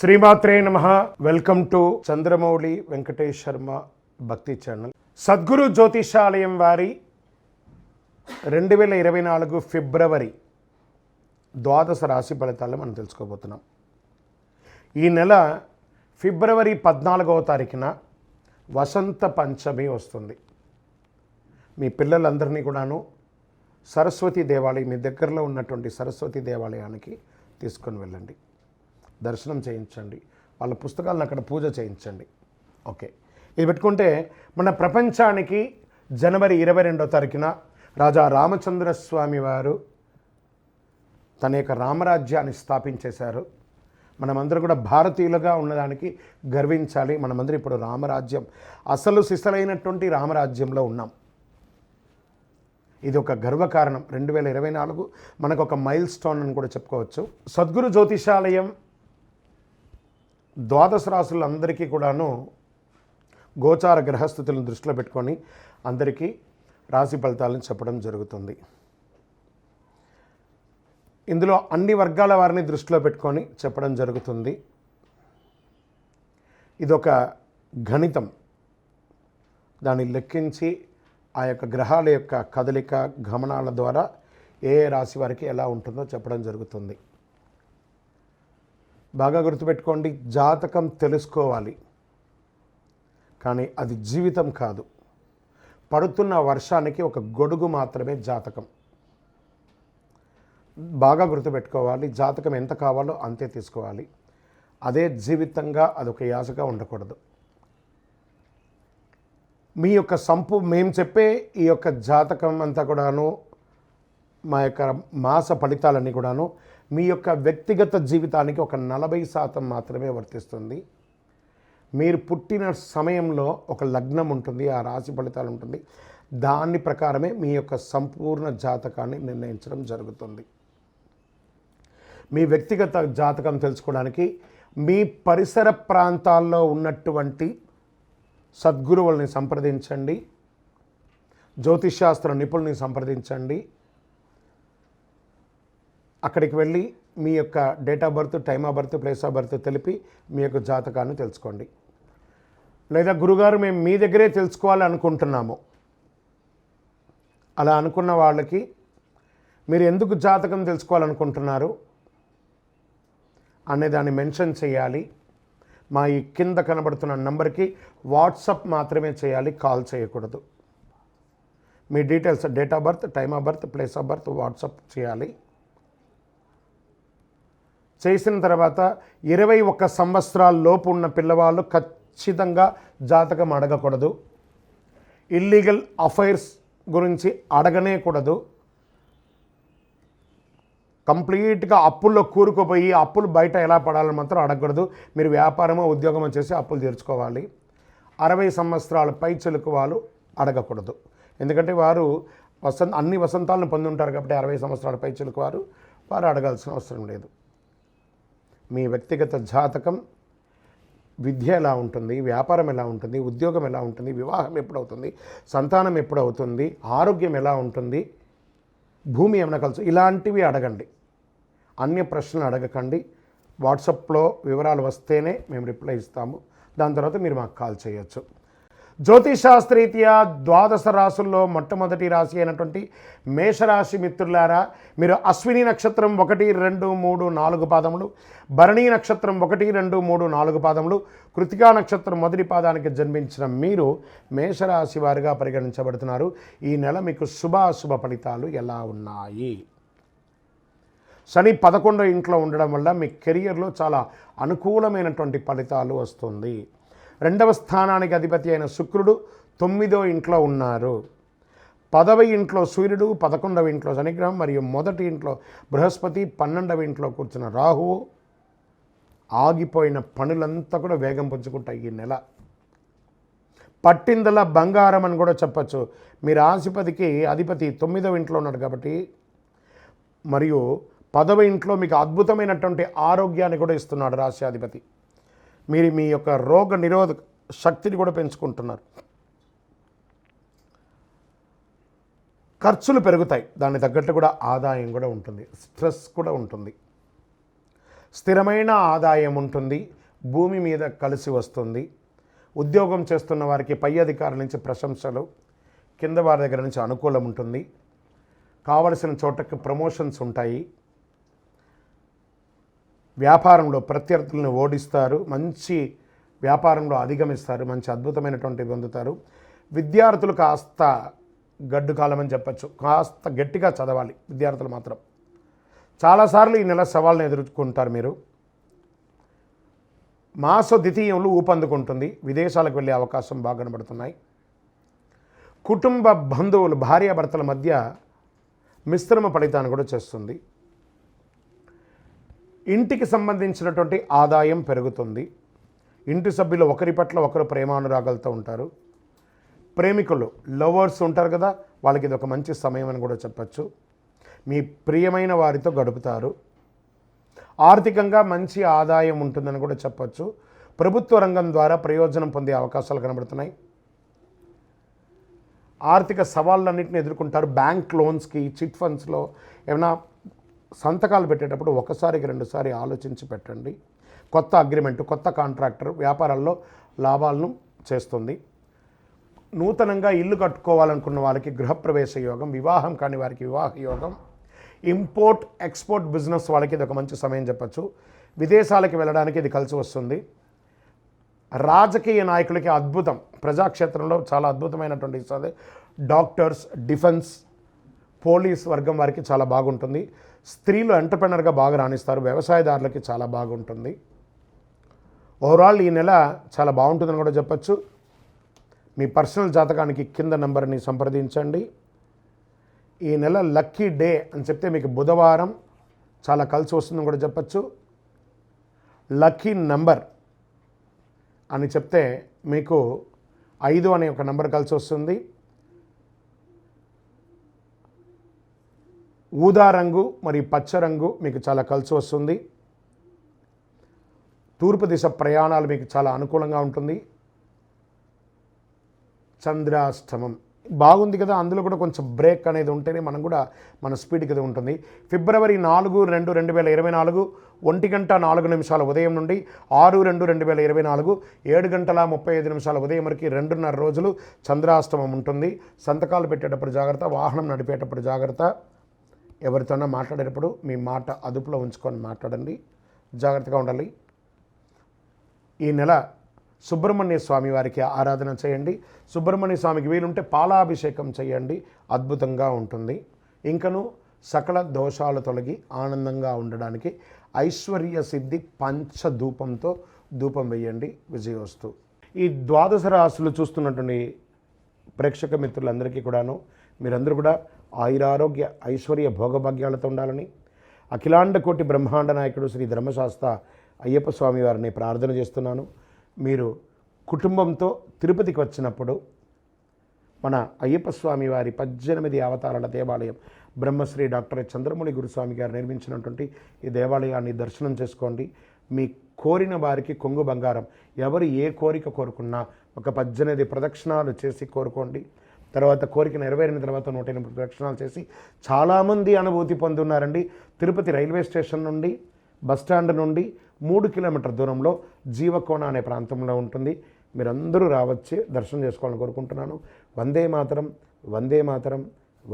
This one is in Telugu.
శ్రీమాత్రే నమః. వెల్కమ్ టు చంద్రమౌళి వెంకటేష్ శర్మ భక్తి ఛానల్. సద్గురు జ్యోతిషాలయం వారి 2024 ఫిబ్రవరి ద్వాదశ రాశి ఫలితాలను మనం తెలుసుకోబోతున్నాం. ఈ నెల ఫిబ్రవరి 14వ తారీఖున వసంత పంచమి వస్తుంది. మీ పిల్లలందరినీ కూడాను సరస్వతి దేవాలయం, మీ దగ్గరలో ఉన్నటువంటి సరస్వతి దేవాలయానికి తీసుకొని వెళ్ళండి, దర్శనం చేయించండి, వాళ్ళ పుస్తకాలను అక్కడ పూజ చేయించండి. ఓకే, ఇది పెట్టుకుంటే మన ప్రపంచానికి జనవరి 22వ తారీఖున రాజా రామచంద్రస్వామి వారు తన యొక్క రామరాజ్యాన్ని స్థాపించేశారు. మనమందరం కూడా భారతీయులుగా ఉన్నదానికి గర్వించాలి. మనమందరం ఇప్పుడు రామరాజ్యం, అసలు సిసలైనటువంటి రామరాజ్యంలో ఉన్నాం. ఇది ఒక గర్వకారణం. 2024 మనకు ఒక మైల్ స్టోన్ అని కూడా చెప్పుకోవచ్చు. సద్గురు జ్యోతిషాలయం ద్వాదశ రాశులందరికీ కూడాను గోచార గ్రహస్థితులను దృష్టిలో పెట్టుకొని అందరికీ రాశి ఫలితాలను చెప్పడం జరుగుతుంది. ఇందులో అన్ని వర్గాల వారిని దృష్టిలో పెట్టుకొని చెప్పడం జరుగుతుంది. ఇదొక గణితం. దాన్ని లెక్కించి ఆ యొక్క గ్రహాల యొక్క కదలిక గమనాల ద్వారా ఏ రాశి వారికి ఎలా ఉంటుందో చెప్పడం జరుగుతుంది. బాగా గుర్తుపెట్టుకోండి, జాతకం తెలుసుకోవాలి, కానీ అది జీవితం కాదు. పడుతున్న వర్షానికి ఒక గొడుగు మాత్రమే జాతకం. బాగా గుర్తుపెట్టుకోవాలి, జాతకం ఎంత కావాలో అంతే తీసుకోవాలి. అదే జీవితంగా అదొక యాసగా ఉండకూడదు. మీ యొక్క మేము చెప్పే ఈ యొక్క జాతకం అంతా కూడాను, మా యొక్క మాస ఫలితాలన్నీ కూడాను మీ యొక్క వ్యక్తిగత జీవితానికి ఒక 40% మాత్రమే వర్తిస్తుంది. మీరు పుట్టిన సమయంలో ఒక లగ్నం ఉంటుంది, ఆ రాశి ఫలితాలు ఉంటుంది. దాని ప్రకారమే మీ యొక్క సంపూర్ణ జాతకాన్ని నిర్ణయించడం జరుగుతుంది. మీ వ్యక్తిగత జాతకం తెలుసుకోవడానికి మీ పరిసర ప్రాంతాల్లో ఉన్నటువంటి సద్గురువుల్ని సంప్రదించండి, జ్యోతిషాస్త్ర నిపుణుల్ని సంప్రదించండి. అక్కడికి వెళ్ళి మీ యొక్క date of birth, time of birth, place of birth తెలిపి మీ యొక్క జాతకాన్ని తెలుసుకోండి. లేదా గురుగారు మేము మీ దగ్గరే తెలుసుకోవాలి అనుకుంటున్నాము, అలా అనుకున్న వాళ్ళకి మీరు ఎందుకు జాతకం తెలుసుకోవాలనుకుంటున్నారు అనేదాన్ని మెన్షన్ చేయాలి. మా ఈ కింద కనబడుతున్న నంబర్కి వాట్సాప్ మాత్రమే చేయాలి, కాల్ చేయకూడదు. మీ details, date of birth, time of birth, place of birth WhatsApp చేయాలి. చేసిన తర్వాత 21 సంవత్సరాల లోపు ఉన్న పిల్లవాళ్ళు ఖచ్చితంగా జాతకం అడగకూడదు. ఇల్లీగల్ అఫైర్స్ గురించి అడగనే కూడదు. కంప్లీట్గా అప్పుల్లో కూరుకుపోయి అప్పులు బయట ఎలా పడాలని మాత్రం అడగకూడదు. మీరు వ్యాపారమో ఉద్యోగమో చేసి అప్పులు తీర్చుకోవాలి. 60 సంవత్సరాల పై చెలుకు వాళ్ళు అడగకూడదు. ఎందుకంటే వారు అన్ని వసంతాలను పొంది ఉంటారు కాబట్టి 60 సంవత్సరాల పై చెలుకు వారు అడగాల్సిన అవసరం లేదు. మీ వ్యక్తిగత జాతకం, విద్య ఎలా ఉంటుంది, వ్యాపారం ఎలా ఉంటుంది, ఉద్యోగం ఎలా ఉంటుంది, వివాహం ఎప్పుడవుతుంది, సంతానం ఎప్పుడవుతుంది, ఆరోగ్యం ఎలా ఉంటుంది, భూమి ఏమైనా కలుసు, ఇలాంటివి అడగండి. అన్య ప్రశ్నలు అడగకండి. వాట్సాప్లో వివరాలు వస్తేనే మేము రిప్లై ఇస్తాము. దాని తర్వాత మీరు మాకు కాల్ చేయొచ్చు. జ్యోతిషాస్త్రరీత్యా ద్వాదశ రాశుల్లో మొట్టమొదటి రాశి అయినటువంటి మేషరాశి మిత్రులారా, మీరు అశ్విని నక్షత్రం 1, 2, 3, 4 పాదములు, భరణీ నక్షత్రం 1, 2, 3, 4 పాదములు, కృతికా నక్షత్రం మొదటి పాదానికి జన్మించిన మీరు మేషరాశి వారిగా పరిగణించబడుతున్నారు. ఈ నెల మీకు శుభాశుభ ఫలితాలు ఎలా ఉన్నాయి? శని 11వ ఇంట్లో ఉండడం వల్ల మీ కెరియర్లో చాలా అనుకూలమైనటువంటి ఫలితాలు వస్తుంది. 2వ స్థానానికి అధిపతి అయిన శుక్రుడు 9వ ఇంట్లో ఉన్నారు. 10వ ఇంట్లో సూర్యుడు, 11వ ఇంట్లో శనిగ్రహం మరియు మొదటి ఇంట్లో బృహస్పతి, 12వ ఇంట్లో కూర్చున్న రాహువు. ఆగిపోయిన పనులంతా కూడా వేగం పుంజుకుంటాయి ఈ నెల. పట్టిందల బంగారం అని కూడా చెప్పచ్చు. మీ రాశిపతికి అధిపతి 9వ ఇంట్లో ఉన్నాడు కాబట్టి, మరియు 10వ ఇంట్లో మీకు అద్భుతమైనటువంటి ఆరోగ్యాన్ని కూడా ఇస్తున్నాడు రాశ్యాధిపతి. మీరు మీ యొక్క రోగ నిరోధక శక్తిని కూడా పెంచుకుంటున్నారు. ఖర్చులు పెరుగుతాయి, దానికి తగ్గట్టు కూడా ఆదాయం కూడా ఉంటుంది, స్ట్రెస్ కూడా ఉంటుంది. స్థిరమైన ఆదాయం ఉంటుంది, భూమి మీద కలిసి వస్తుంది. ఉద్యోగం చేస్తున్న వారికి పై అధికారుల నుంచి ప్రశంసలు, కింద వారి దగ్గర నుంచి అనుకూలం ఉంటుంది. కావలసిన చోటకి ప్రమోషన్స్ ఉంటాయి. వ్యాపారంలో ప్రత్యర్థులను ఓడిస్తారు, మంచి వ్యాపారంలో అధిగమిస్తారు, మంచి అద్భుతమైనటువంటి పొందుతారు. విద్యార్థులు కాస్త గడ్డు కాలం అని చెప్పచ్చు, కాస్త గట్టిగా చదవాలి విద్యార్థులు మాత్రం. చాలాసార్లు ఈ నెల సవాళ్ళను ఎదుర్కొంటారు మీరు. మాస ద్వితీయంలో ఊపందుకుంటుంది, విదేశాలకు వెళ్ళే అవకాశం బాగా కనబడుతున్నాయి. కుటుంబ బంధువులు భార్యాభర్తల మధ్య మిశ్రమ ఫలితాన్ని కూడా చేస్తుంది. ఇంటికి సంబంధించినటువంటి ఆదాయం పెరుగుతుంది. ఇంటి సభ్యులు ఒకరి పట్ల ఒకరు ప్రేమానురాగాలతో ఉంటారు. ప్రేమికులు లవర్స్ ఉంటారు కదా, వాళ్ళకి ఇది ఒక మంచి సమయం అని కూడా చెప్పచ్చు. మీ ప్రియమైన వారితో గడుపుతారు. ఆర్థికంగా మంచి ఆదాయం ఉంటుందని కూడా చెప్పచ్చు. ప్రభుత్వ రంగం ద్వారా ప్రయోజనం పొందే అవకాశాలు కనబడుతున్నాయి. ఆర్థిక సవాళ్ళన్నింటిని ఎదుర్కొంటారు. బ్యాంక్ లోన్స్కి, చిట్ ఫండ్స్లో ఏమైనా సంతకాలు పెట్టేటప్పుడు ఒకసారికి రెండుసారి ఆలోచించి పెట్టండి. కొత్త అగ్రిమెంట్, కొత్త కాంట్రాక్టర్ వ్యాపారాల్లో లాభాలను చేస్తుంది. నూతనంగా ఇల్లు కట్టుకోవాలనుకున్న వాళ్ళకి గృహప్రవేశ యోగం, వివాహం కాని వారికి వివాహ యోగం, ఇంపోర్ట్ ఎక్స్పోర్ట్ బిజినెస్ వాళ్ళకి ఇది ఒక మంచి సమయం చెప్పచ్చు. విదేశాలకు వెళ్ళడానికి ఇది కలిసి వస్తుంది. రాజకీయ నాయకులకి అద్భుతం, ప్రజాక్షేత్రంలో చాలా అద్భుతమైనటువంటి ఇస్తుంది. డాక్టర్స్, డిఫెన్స్, పోలీస్ వర్గం వారికి చాలా బాగుంటుంది. స్త్రీలు ఎంటర్‌ప్రెన్యూర్‌గా బాగా రాణిస్తారు. వ్యవసాయదారులకి చాలా బాగుంటుంది. ఓవరాల్ ఈ నెల చాలా బాగుంటుందని కూడా చెప్పచ్చు. మీ పర్సనల్ జాతకానికి కింద నెంబర్ని సంప్రదించండి. ఈ నెల లక్కీ డే అని చెప్తే మీకు బుధవారం చాలా కలిసి వస్తుందని కూడా చెప్పచ్చు. లక్కీ నెంబర్ అని చెప్తే మీకు 5 అనే ఒక నెంబర్ కలిసి వస్తుంది. ఊదా రంగు మరియు పచ్చ రంగు మీకు చాలా కలిసి వస్తుంది. తూర్పు దిశ ప్రయాణాలు మీకు చాలా అనుకూలంగా ఉంటుంది. చంద్రాష్టమం బాగుంది కదా, అందులో కూడా కొంచెం బ్రేక్ అనేది ఉంటేనే మనం కూడా మన స్పీడ్కి ఇది ఉంటుంది. ఫిబ్రవరి 4/2/2024 1:04 ఉదయం నుండి 6/2/2024 7:35 ఉదయం వరకు 2.5 రోజులు చంద్రాష్టమం ఉంటుంది. సంతకాలు పెట్టేటప్పుడు జాగ్రత్త, వాహనం నడిపేటప్పుడు జాగ్రత్త, ఎవరితోనైనా మాట్లాడేటప్పుడు మీ మాట అదుపులో ఉంచుకొని మాట్లాడండి, జాగ్రత్తగా ఉండాలి. ఈ నెల సుబ్రహ్మణ్య స్వామి వారికి ఆరాధన చేయండి. సుబ్రహ్మణ్య స్వామికి వీలుంటే పాలాభిషేకం చేయండి, అద్భుతంగా ఉంటుంది. ఇంకను సకల దోషాలు తొలగి ఆనందంగా ఉండడానికి ఐశ్వర్య సిద్ధి పంచధూపంతో ధూపం వేయండి. విజయోస్తు. ఈ ద్వాదశ రాశులు చూస్తున్నటువంటి ప్రేక్షక మిత్రులందరికీ కూడాను మీరందరూ కూడా ఆయురారోగ్య ఐశ్వర్య భోగభాగ్యాలతో ఉండాలని అఖిలాండ కోటి బ్రహ్మాండ నాయకుడు శ్రీ ధర్మశాస్త్ర అయ్యప్ప స్వామి వారిని ప్రార్థన చేస్తున్నాను. మీరు కుటుంబంతో తిరుపతికి వచ్చినప్పుడు మన అయ్యప్ప స్వామి వారి 18 అవతారాల దేవాలయం బ్రహ్మశ్రీ డాక్టర్ చంద్రమౌళి గురుస్వామి గారు నిర్మించినటువంటి ఈ దేవాలయాన్ని దర్శనం చేసుకోండి. మీ కోరిన వారికి కొంగు బంగారం, ఎవరు ఏ కోరిక కోరుకున్నా ఒక 18 ప్రదక్షిణాలు చేసి కోరుకోండి. తర్వాత కోరిక నెరవేరిన తర్వాత 108 ప్రదక్షిణాలు చేసి చాలామంది అనుభూతి పొందున్నారండి. తిరుపతి రైల్వే స్టేషన్ నుండి, బస్టాండ్ నుండి 3 కిలోమీటర్ దూరంలో జీవకోణ అనే ప్రాంతంలో ఉంటుంది. మీరందరూ రావచ్చి దర్శనం చేసుకోవాలని కోరుకుంటున్నాను. వందే మాతరం, వందే మాతరం.